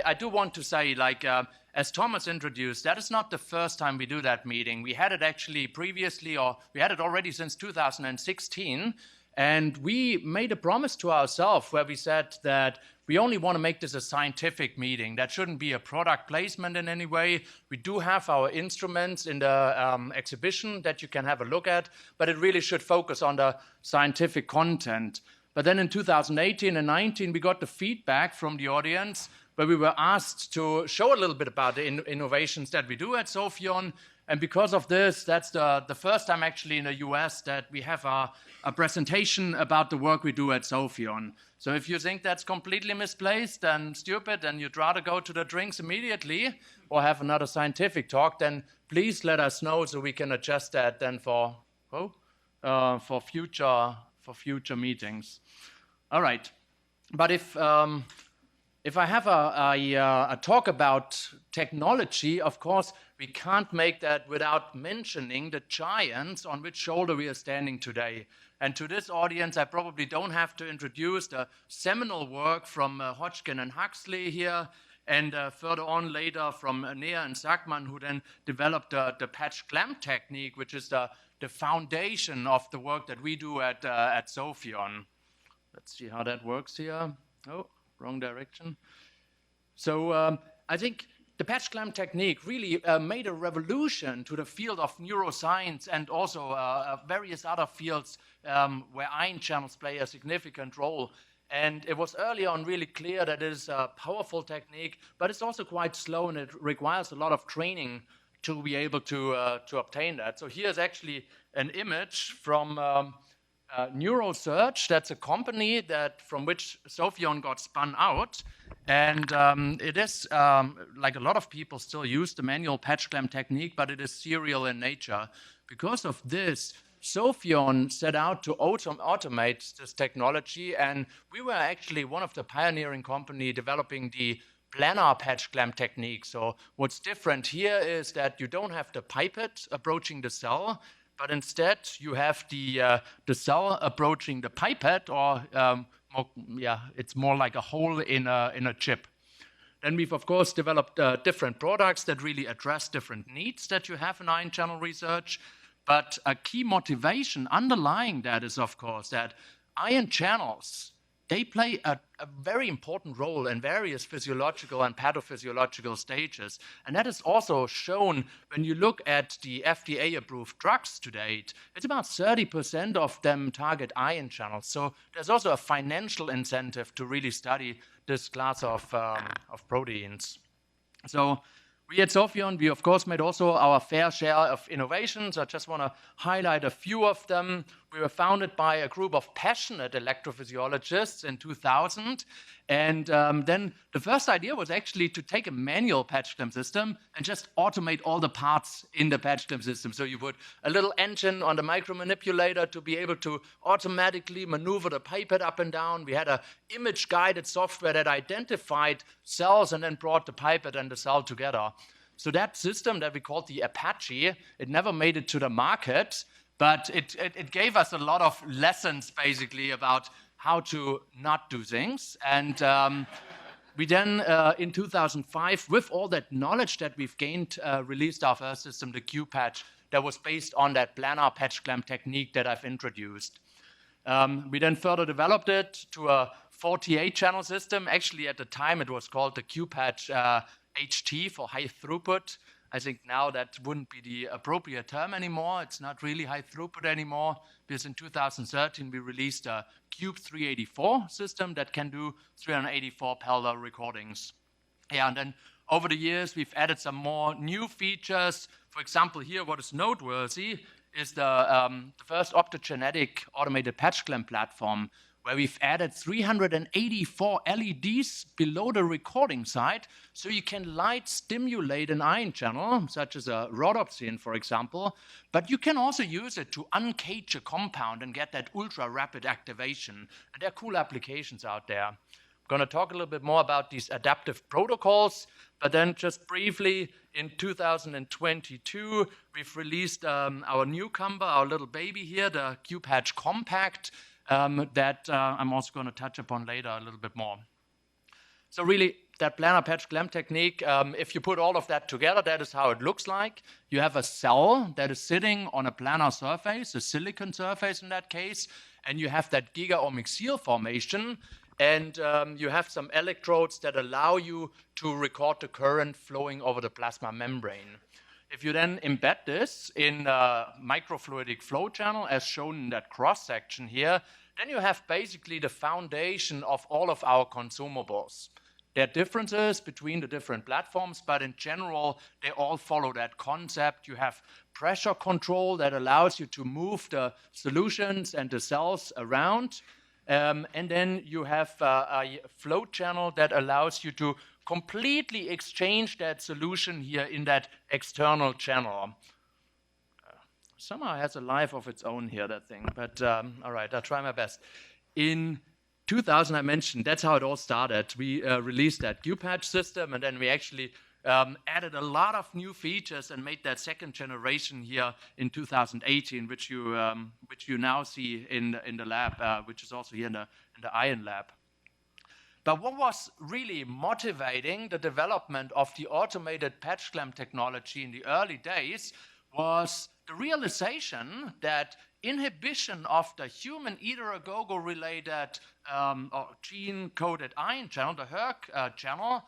I do want to say, like, as Thomas introduced, that is not the first time we do that meeting. We had it actually previously, or we had it already since 2016. And we made a promise to ourselves where we said that we only want to make this a scientific meeting. That shouldn't be a product placement in any way. We do have our instruments in the exhibition that you can have a look at, but it really should focus on the scientific content. But then in 2018 and 19, we got the feedback from the audience where we were asked to show a little bit about the innovations that we do at Sophion. And because of this, that's the first time actually in the US that we have a presentation about the work we do at Sophion. So if you think that's completely misplaced and stupid and you'd rather go to the drinks immediately or have another scientific talk, then please let us know so we can adjust that then for future meetings. All right, but if I have a talk about technology, of course, we can't make that without mentioning the giants on which shoulder we are standing today. And to this audience, I probably don't have to introduce the seminal work from Hodgkin and Huxley here, and further on later from Neher and Sackmann, who then developed the patch clamp technique, which is the foundation of the work that we do at Sophion. Let's see how that works here. Oh, wrong direction. So I think the patch clamp technique really made a revolution to the field of neuroscience and also various other fields where ion channels play a significant role. And it was early on really clear that it is a powerful technique, but it's also quite slow and it requires a lot of training to be able to obtain that. So here's actually an image from Neurosearch. That's a company from which Sophion got spun out. And it is, like a lot of people still use the manual patch clamp technique, but it is serial in nature. Because of this, Sophion set out to automate this technology, and we were actually one of the pioneering company developing the planar patch clamp technique. So what's different here is that you don't have the pipette approaching the cell, but instead you have the cell approaching the pipette, or it's more like a hole in a chip. Then we've of course developed different products that really address different needs that you have in ion channel research. But a key motivation underlying that is of course that ion channels, they play a very important role in various physiological and pathophysiological stages. And that is also shown when you look at the FDA-approved drugs to date. It's about 30% of them target ion channels. So there's also a financial incentive to really study this class of proteins. So we at Sophion, we of course made also our fair share of innovations. I just want to highlight a few of them. We were founded by a group of passionate electrophysiologists in 2000. And then the first idea was actually to take a manual patch clamp system and just automate all the parts in the patch clamp system. So you put a little engine on the micromanipulator to be able to automatically maneuver the pipette up and down. We had an image-guided software that identified cells and then brought the pipette and the cell together. So that system that we called the Apache, it never made it to the market, but it gave us a lot of lessons basically about how to not do things. And we then, in 2005, with all that knowledge that we've gained, released our first system, the Q-Patch, that was based on that planar patch clamp technique that I've introduced. We then further developed it to a 48-channel system. Actually, at the time, it was called the Q-Patch HT for high throughput. I think now that wouldn't be the appropriate term anymore. It's not really high throughput anymore, because in 2013 we released a Cube 384 system that can do 384 parallel recordings. Yeah, and then over the years we've added some more new features. For example, here what is noteworthy is the first optogenetic automated patch clamp platform, where we've added 384 LEDs below the recording site, so you can light stimulate an ion channel, such as a rhodopsin, for example, but you can also use it to uncage a compound and get that ultra-rapid activation. And there are cool applications out there. I'm going to talk a little bit more about these adaptive protocols, but then just briefly, in 2022, we've released our newcomer, our little baby here, the Q-Patch Compact, that I'm also going to touch upon later a little bit more. So really, that planar patch clamp technique, if you put all of that together, that is how it looks like. You have a cell that is sitting on a planar surface, a silicon surface in that case, and you have that giga-ohmic seal formation, and you have some electrodes that allow you to record the current flowing over the plasma membrane. If you then embed this in a microfluidic flow channel, as shown in that cross-section here, then you have basically the foundation of all of our consumables. There are differences between the different platforms, but in general, they all follow that concept. You have pressure control that allows you to move the solutions and the cells around. And then you have a flow channel that allows you to completely exchange that solution here in that external channel. Somehow it has a life of its own here, that thing. But all right, I'll try my best. In 2000, I mentioned, that's how it all started. We released that Q-patch system, and then we actually added a lot of new features and made that second generation here in 2018, which you now see in the lab, which is also here in the Ion lab. But what was really motivating the development of the automated patch clamp technology in the early days was the realization that inhibition of the human either-agogo-related or gene-coded ion channel, the hERG channel,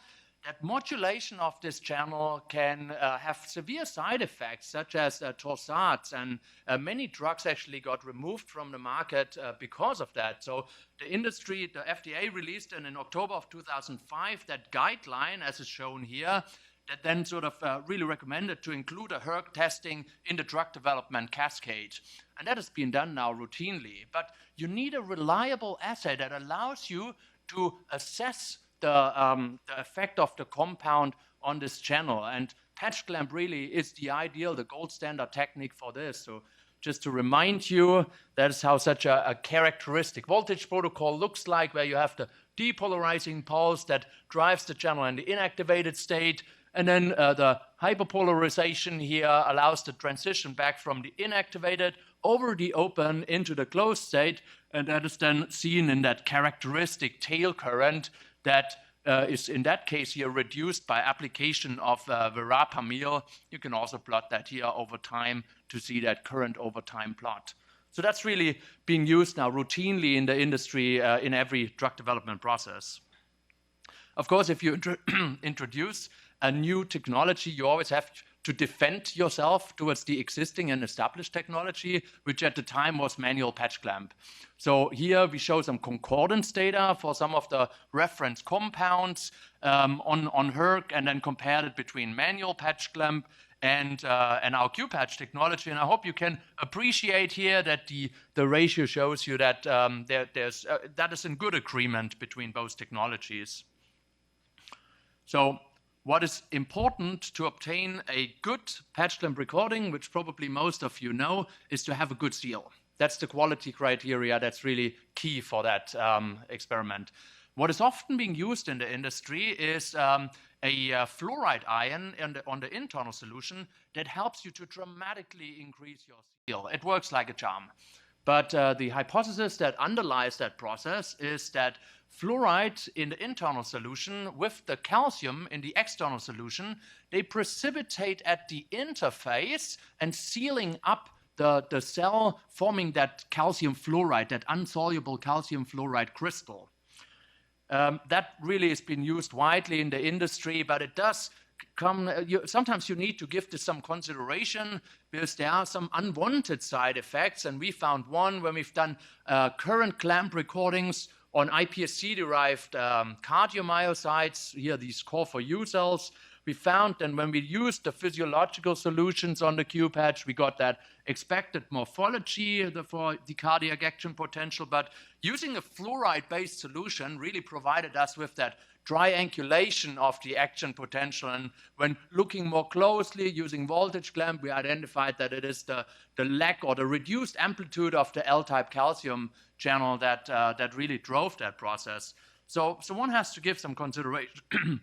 that modulation of this channel can have severe side effects, such as torsades, and many drugs actually got removed from the market because of that. So the industry, the FDA released in October of 2005 that guideline, as is shown here, that then sort of really recommended to include a hERG testing in the drug development cascade. And that has been done now routinely. But you need a reliable assay that allows you to assess the effect of the compound on this channel. And patch clamp really is the ideal, the gold standard technique for this. So just to remind you, that is how such a characteristic voltage protocol looks like, where you have the depolarizing pulse that drives the channel in the inactivated state. And then the hyperpolarization here allows the transition back from the inactivated over the open into the closed state. And that is then seen in that characteristic tail current that is in that case here reduced by application of verapamil. You can also plot that here over time to see that current over time plot. So that's really being used now routinely in the industry in every drug development process. Of course, if you introduce a new technology, you always have to defend yourself towards the existing and established technology, which at the time was manual patch clamp. So here we show some concordance data for some of the reference compounds on hERG, and then compared it between manual patch clamp and our Q-patch technology. And I hope you can appreciate here that the ratio shows you that that is in good agreement between both technologies. So what is important to obtain a good patch clamp recording, which probably most of you know, is to have a good seal. That's the quality criteria that's really key for that experiment. What is often being used in the industry is a fluoride ion on the internal solution that helps you to dramatically increase your seal. It works like a charm. But the hypothesis that underlies that process is that fluoride in the internal solution with the calcium in the external solution, they precipitate at the interface and sealing up the cell, forming that calcium fluoride, that insoluble calcium fluoride crystal. That really has been used widely in the industry, but it does come, sometimes you need to give this some consideration because there are some unwanted side effects, and we found one when we've done current clamp recordings on iPSC-derived cardiomyocytes, here these core4U cells. We found that when we used the physiological solutions on the Q-patch, we got that expected morphology for the cardiac action potential, but using a fluoride-based solution really provided us with that triangulation of the action potential. And when looking more closely using voltage clamp, we identified that it is the lack or the reduced amplitude of the L-type calcium channel that really drove that process. So one has to give some consideration,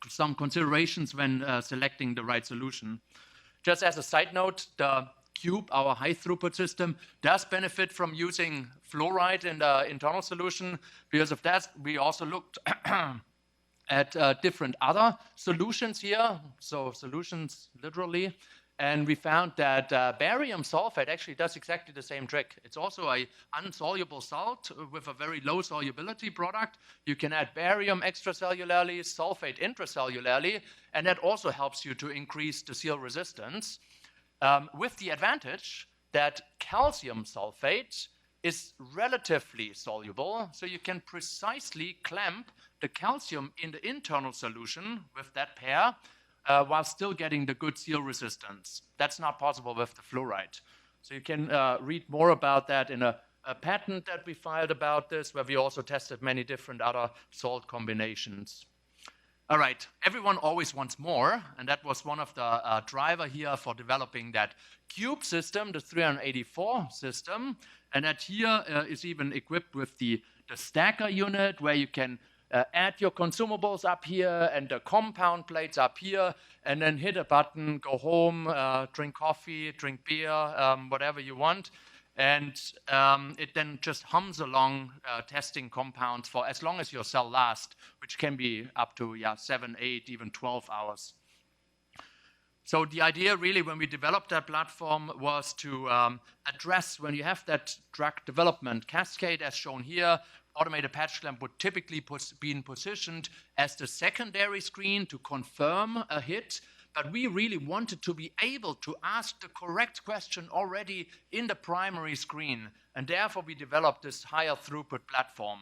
some considerations when selecting the right solution. Just as a side note, the Cube, our high throughput system, does benefit from using fluoride in the internal solution. Because of that, we also looked at different other solutions here, so solutions literally, and we found that barium sulfate actually does exactly the same trick. It's also a insoluble salt with a very low solubility product. You can add barium extracellularly, sulfate intracellularly, and that also helps you to increase the seal resistance, with the advantage that calcium sulfate is relatively soluble, so you can precisely clamp the calcium in the internal solution with that pair while still getting the good seal resistance. That's not possible with the fluoride. So you can read more about that in a patent that we filed about this, where we also tested many different other salt combinations. All right, everyone always wants more, and that was one of the driver here for developing that cube system, the 384 system, and that here is even equipped with the stacker unit, where you can add your consumables up here and the compound plates up here, and then hit a button, go home, drink coffee, drink beer, whatever you want. And it then just hums along testing compounds for as long as your cell lasts, which can be up to 7, 8, even 12 hours. So the idea really when we developed that platform was to address when you have that drug development cascade as shown here. Automated patch clamp would typically be positioned as the secondary screen to confirm a hit, but we really wanted to be able to ask the correct question already in the primary screen, and therefore we developed this higher throughput platform.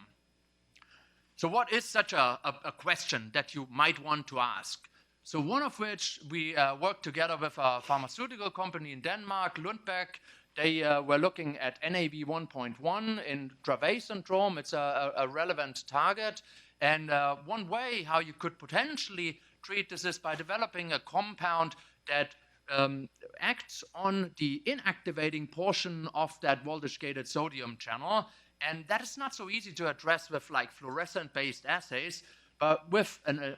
So what is such a question that you might want to ask? So one of which we worked together with a pharmaceutical company in Denmark, Lundbeck. They were looking at NAV 1.1 in Dravet syndrome. It's a relevant target. And one way how you could potentially treat this is by developing a compound that acts on the inactivating portion of that voltage-gated sodium channel. And that is not so easy to address with like fluorescent-based assays. But with an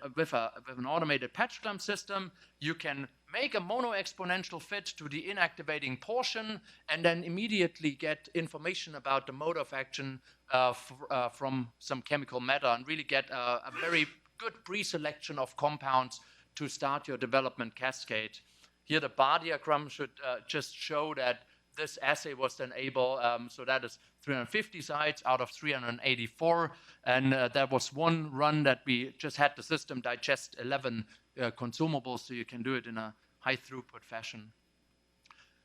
automated patch clamp system, you can make a mono-exponential fit to the inactivating portion and then immediately get information about the mode of action from some chemical matter and really get a very good pre-selection of compounds to start your development cascade. Here the bar diagram should just show that this assay was then able, so that is 350 sites out of 384, and that was one run that we just had the system digest 11 consumables, so you can do it in a high throughput fashion.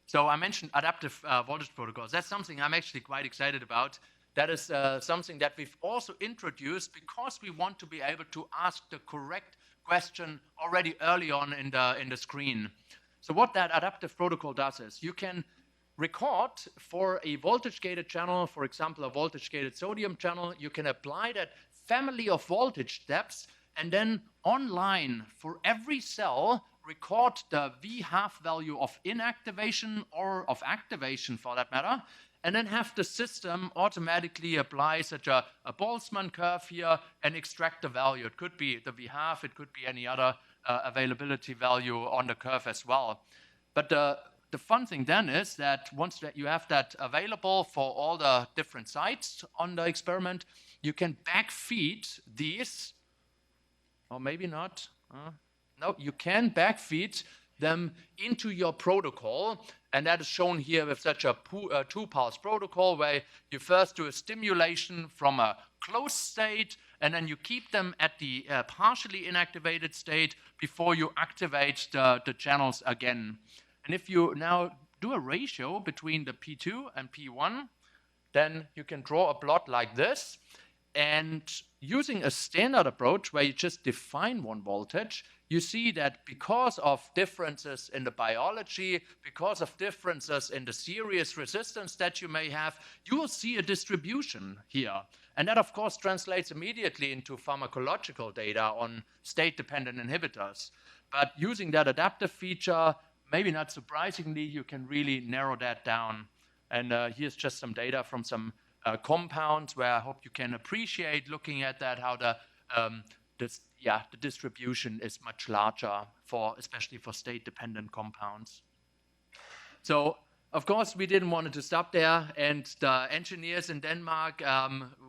So I mentioned adaptive voltage protocols. That's something I'm actually quite excited about. That is something that we've also introduced because we want to be able to ask the correct question already early on in the screen. So what that adaptive protocol does is you can record for a voltage-gated channel, for example, a voltage-gated sodium channel. You can apply that family of voltage steps and then online for every cell record the V-half value of inactivation or of activation for that matter, and then have the system automatically apply such a Boltzmann curve here and extract the value. It could be the V-half, it could be any other availability value on the curve as well. But the fun thing then is that once that you have that available for all the different sites on the experiment, you can backfeed these, or maybe not. No, you can backfeed them into your protocol, and that is shown here with such a two-pulse protocol where you first do a stimulation from a closed state, and then you keep them at the partially inactivated state before you activate the channels again. And if you now do a ratio between the P2 and P1, then you can draw a plot like this. And using a standard approach where you just define one voltage, you see that because of differences in the biology, because of differences in the series resistance that you may have, you will see a distribution here. And that, of course, translates immediately into pharmacological data on state-dependent inhibitors. But using that adaptive feature, maybe not surprisingly, you can really narrow that down. And here's just some data from some compounds where I hope you can appreciate looking at that, how the distribution is much larger, especially for state-dependent compounds. So, of course, we didn't want it to stop there, and the engineers in Denmark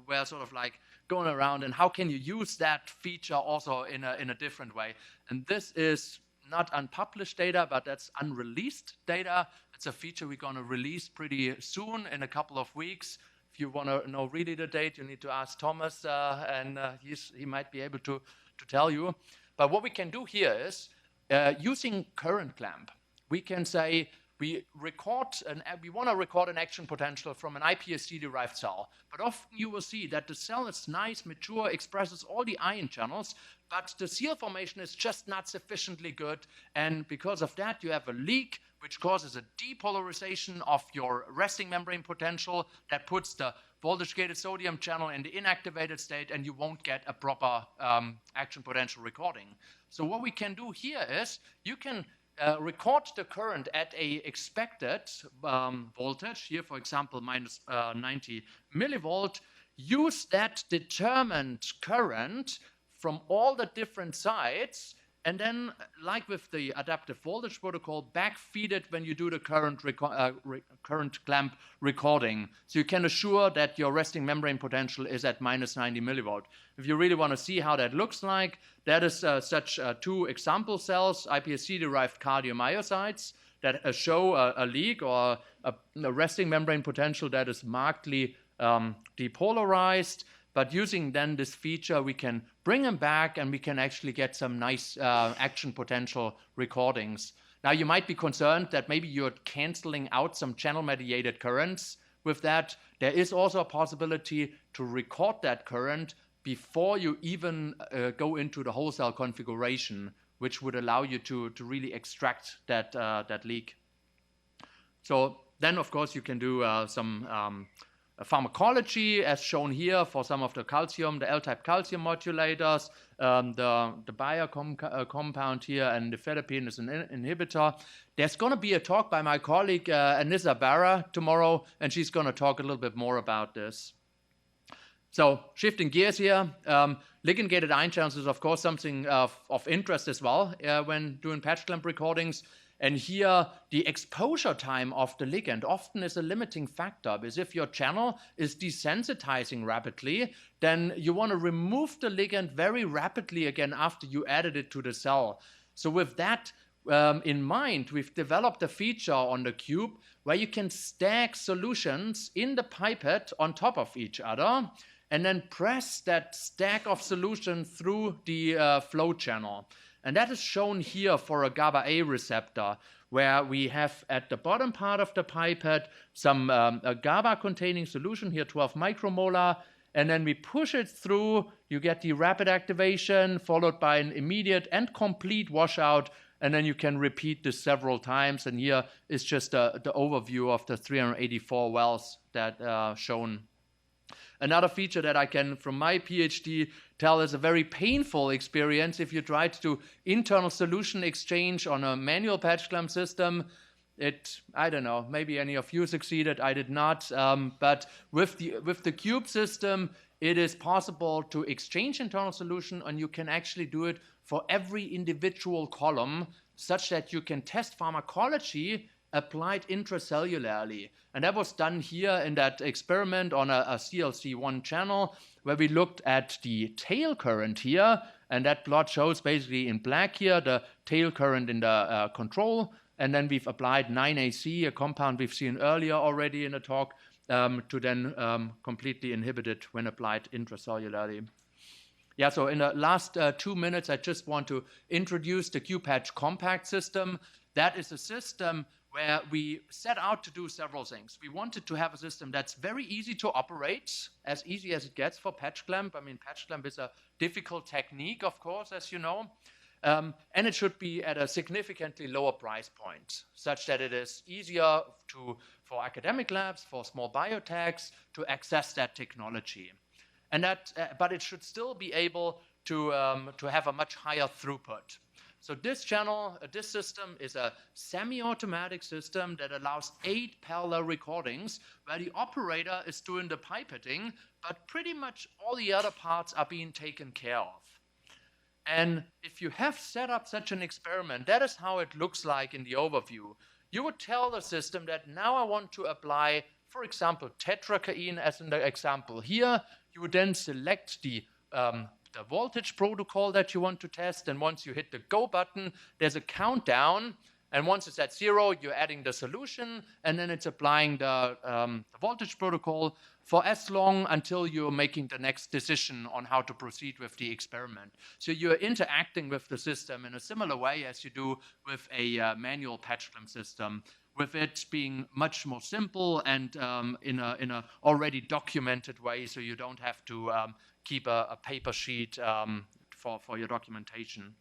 were sort of like going around, and how can you use that feature also in a different way. And this is not unpublished data, but that's unreleased data. It's a feature we're going to release pretty soon, in a couple of weeks. If you want to know really the date, you need to ask Thomas, and he might be able to tell you. But what we can do here is, using current clamp, we can say we want to record an action potential from an iPSC-derived cell. But often you will see that the cell is nice, mature, expresses all the ion channels, but the seal formation is just not sufficiently good. And because of that, you have a leak, which causes a depolarization of your resting membrane potential that puts the voltage-gated sodium channel in the inactivated state, and you won't get a proper action potential recording. So what we can do here is, you can record the current at a expected voltage, here for example minus 90 millivolt, use that determined current from all the different sides, and then, like with the adaptive voltage protocol, backfeed it when you do the current clamp recording. So you can assure that your resting membrane potential is at minus 90 millivolt. If you really want to see how that looks like, that is such two example cells, iPSC-derived cardiomyocytes, that show a leak or a resting membrane potential that is markedly depolarized. But using then this feature, we can bring them back, and we can actually get some nice action potential recordings. Now, you might be concerned that maybe you're canceling out some channel-mediated currents with that. There is also a possibility to record that current before you even go into the whole cell configuration, which would allow you to really extract that leak. So then, of course, you can do some pharmacology, as shown here for some of the calcium, the L-type calcium modulators, the Bayer compound here, and the fedapine is an inhibitor. There's going to be a talk by my colleague Anissa Barra tomorrow, and she's going to talk a little bit more about this. So shifting gears here, ligand-gated ion channels is of course something of interest as well when doing patch clamp recordings. And here, the exposure time of the ligand often is a limiting factor, because if your channel is desensitizing rapidly, then you want to remove the ligand very rapidly again after you added it to the cell. So with that in mind, we've developed a feature on the cube where you can stack solutions in the pipette on top of each other, and then press that stack of solution through the flow channel. And that is shown here for a GABA A receptor, where we have at the bottom part of the pipette some a GABA-containing solution, here 12 micromolar, and then we push it through, you get the rapid activation, followed by an immediate and complete washout, and then you can repeat this several times. And here is just the overview of the 384 wells that shown. Another feature that I can, from my PhD, tell is a very painful experience if you try to do internal solution exchange on a manual patch clamp system. I don't know, maybe any of you succeeded, I did not. But with the cube system, it is possible to exchange internal solution, and you can actually do it for every individual column, such that you can test pharmacology applied intracellularly. And that was done here in that experiment on a CLC1 channel, where we looked at the tail current here, and that plot shows basically in black here the tail current in the control, and then we've applied 9AC, a compound we've seen earlier already in the talk, to then completely inhibit it when applied intracellularly. Yeah, so in the last 2 minutes, I just want to introduce the QPatch compact system. That is a system where we set out to do several things. We wanted to have a system that's very easy to operate, as easy as it gets for patch clamp. I mean, patch clamp is a difficult technique, of course, as you know. And it should be at a significantly lower price point, such that it is easier for academic labs, for small biotechs, to access that technology. And but it should still be able to have a much higher throughput. So this system is a semi-automatic system that allows 8 parallel recordings, where the operator is doing the pipetting, but pretty much all the other parts are being taken care of. And if you have set up such an experiment, that is how it looks like in the overview. You would tell the system that now I want to apply, for example, tetracaine as in the example here. You would then select the voltage protocol that you want to test, and once you hit the go button, there's a countdown, and once it's at 0, you're adding the solution, and then it's applying the voltage protocol for as long until you're making the next decision on how to proceed with the experiment. So you're interacting with the system in a similar way as you do with a manual patch clamp system, with it being much more simple and in a already documented way, so you don't have to keep a paper sheet for your documentation.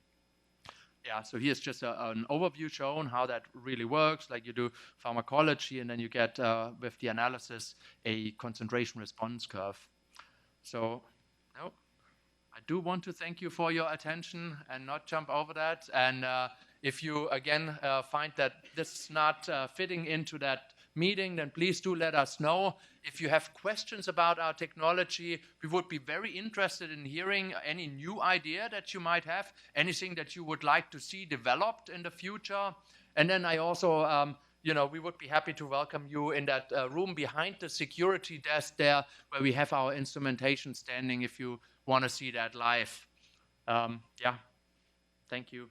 Yeah, so here's just an overview showing how that really works. Like you do pharmacology, and then you get, with the analysis, a concentration response curve. So, no, I do want to thank you for your attention and not jump over that. And if you, again, find that this is not fitting into that meeting, then please do let us know. If you have questions about our technology, we would be very interested in hearing any new idea that you might have, anything that you would like to see developed in the future. And then I also, we would be happy to welcome you in that room behind the security desk there, where we have our instrumentation standing if you want to see that live. Yeah, thank you.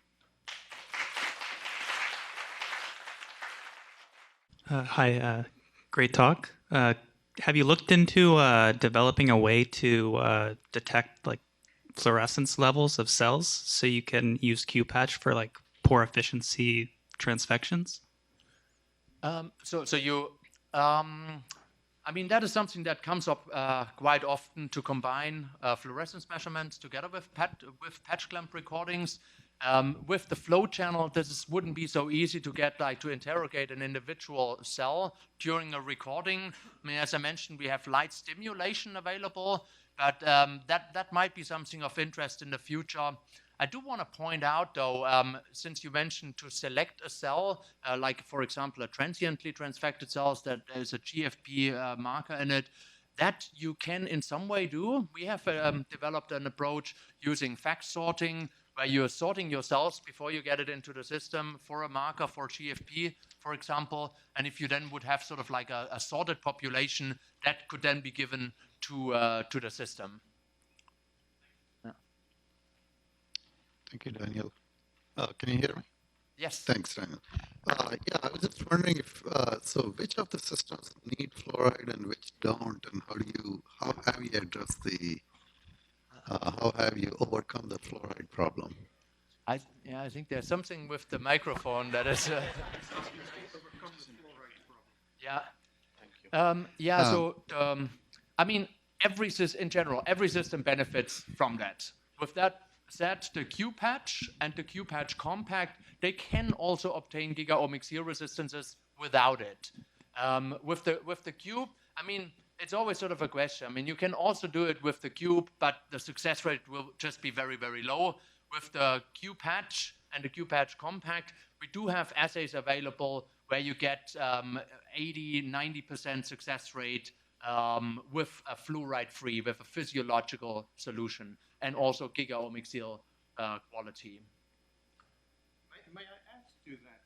Hi, great talk. Have you looked into developing a way to detect like fluorescence levels of cells so you can use Q-patch for like poor efficiency transfections? I mean, that is something that comes up quite often, to combine fluorescence measurements together with patch clamp recordings. With the flow channel, wouldn't be so easy to get to interrogate an individual cell during a recording. I mean, as I mentioned, we have light stimulation available, but that might be something of interest in the future. I do want to point out, though, since you mentioned to select a cell, like, for example, a transiently transfected cells that there's a GFP marker in it, that you can in some way do. We have developed an approach using fact sorting, where you're sorting your cells before you get it into the system for a marker for GFP, for example. And if you then would have sort of like a sorted population, that could then be given to the system. Thank you, Daniel. Can you hear me? Yes. Thanks, Daniel. Yeah, I was just wondering if, so which of the systems need fluoride and which don't, and how have you addressed how have you overcome the fluoride problem? I think there's something with the microphone that is... yeah. Thank you. I mean, in general, every system benefits from that. With that said, the Q-patch and the Q-patch compact, they can also obtain giga-omic seal resistances without it. With the cube, I mean, it's always sort of a question. I mean, you can also do it with the cube, but the success rate will just be very, very low. With the Q-patch and the Q-patch compact, we do have assays available where you get 80–90% success rate with a fluoride-free, with a physiological solution, and also giga-omic seal quality. May I add to that?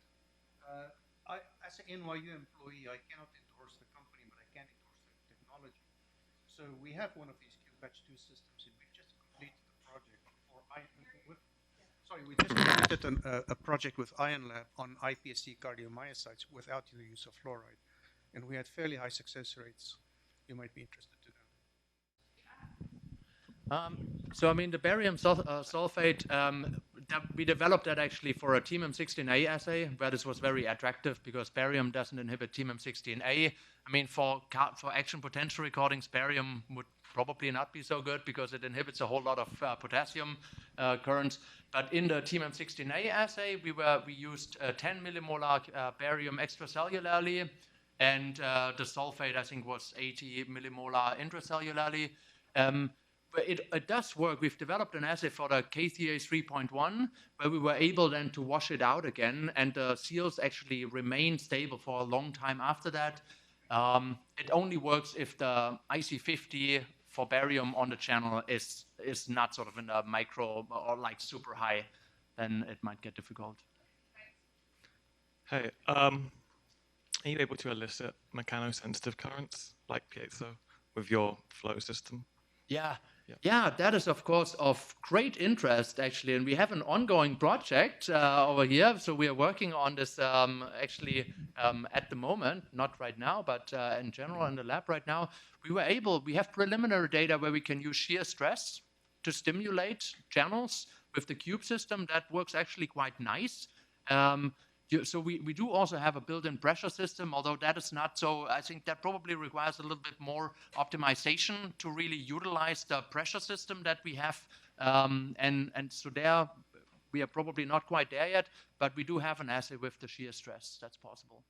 As an NYU employee, I cannot endorse the company, but I can endorse the technology. So we have one of these Q-patch 2 systems, and we've just completed the project we just completed a project with Ion Lab on iPSC cardiomyocytes without the use of fluoride, and we had fairly high success rates. You might be interested to know. So I mean, the barium sulfate, we developed that actually for a TMM16A assay, where this was very attractive because barium doesn't inhibit TMM16A. I mean, for action potential recordings, barium would probably not be so good because it inhibits a whole lot of potassium currents. But in the TMM16A assay, we used 10 millimolar barium extracellularly, and the sulfate, I think, was 80 millimolar intracellularly. But it does work. We've developed an assay for the KCA 3.1, where we were able then to wash it out again, and the seals actually remain stable for a long time after that. It only works if the IC50 for barium on the channel is not sort of in a micro or like super high, then it might get difficult. Hey, are you able to elicit mechanosensitive currents like piezo with your flow system? Yeah, that is of course of great interest actually, and we have an ongoing project over here. So we are working on this at the moment, not right now, but in general in the lab right now. We have preliminary data where we can use shear stress to stimulate channels with the cube system. That works actually quite nice. So we do also have a built-in pressure system, although that is not so. I think that probably requires a little bit more optimization to really utilize the pressure system that we have. And so there, we are probably not quite there yet, but we do have an assay with the shear stress. That's possible.